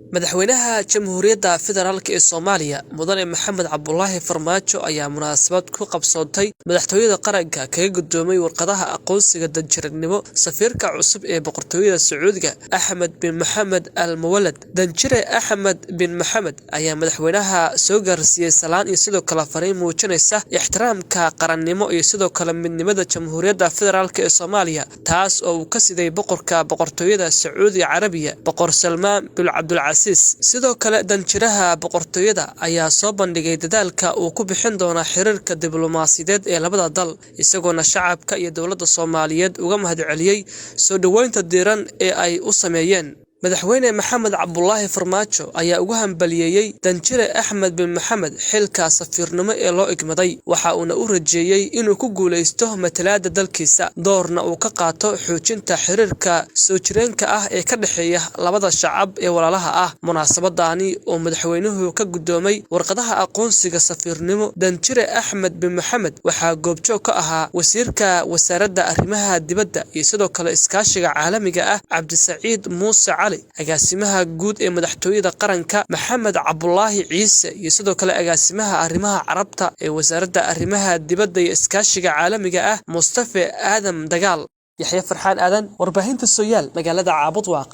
madaxweynaha Jamhuuriyadda Federaalka ee Soomaaliya Mudane Maxamed Cabdullaahi Farmaajo ayaa munaasabad ku qabsoontay madaxtooyada qaranka kaga guddoomay warqadaha aqoonsiga danjiranimo safiirka cusub ee boqortooyada Sacuudiga Axmed bin Maxamed Al Muwallad. Danjire Axmed bin Maxamed ayaa madaxweynaha soo gaarsiiyay salaan iyo sidoo kale fariin muujinaysa ixtiraamka qarannimo iyo sidoo kale midnimada Jamhuuriyadda Federaalka ee Soomaaliya, taas oo uu ka siday boqorka boqortooyada Sacuudiga Carabiya Boqor Salmaan bin Cabdulcasiis. sidoo kale danjiraha boqortooyada ayaa soo bandhigay dadaalka uu ku bixin doono xiriirka diblomaasiyadeed ee labada dal, isagoona shacabka iyo dowladda Soomaaliyeed uga mahadceliyay soo dhaweynta diiran ee ay u sameeyeen. madaxweyne Maxamed Cabdullaahi Farmaajo ayaa ugu hambalyeeyay danjire Axmed bin Maxamed xilka safiirnimo ee loo igmaday, waxa uuna u rajeeyay inuu ku guuleysto matalaadda dalkiisa, doorna uu ka qaato xoojinta xiriirka soo jireenka ah ee ka dhexeeya labada shacab ee walaalaha ah. Munaasabadani oo madaxweynuhu ka guddoomay warqadaha aqoonsiga safiirnimo danjire Axmed bin Maxamed waxaa goobjoog ka ahaa wasiirka wasaaradda arrimaha dibadda iyo sidoo kale iskaashiga caalamiga ah Cabdisaciid Muuse agaasimaha guud ee madaxtooyada qaranka Maxamed Cabdullaahi Ciise iyo sidoo kale agaasimaha arrimaha carabta ee wasaaradda arrimaha dibadda iyo iskaashiga caalamiga ah Mustafa Aadam Dagaal. Yaxya Farxaan Aadan, warbaahinta Sooyaal, magaalada Caabud Waaq.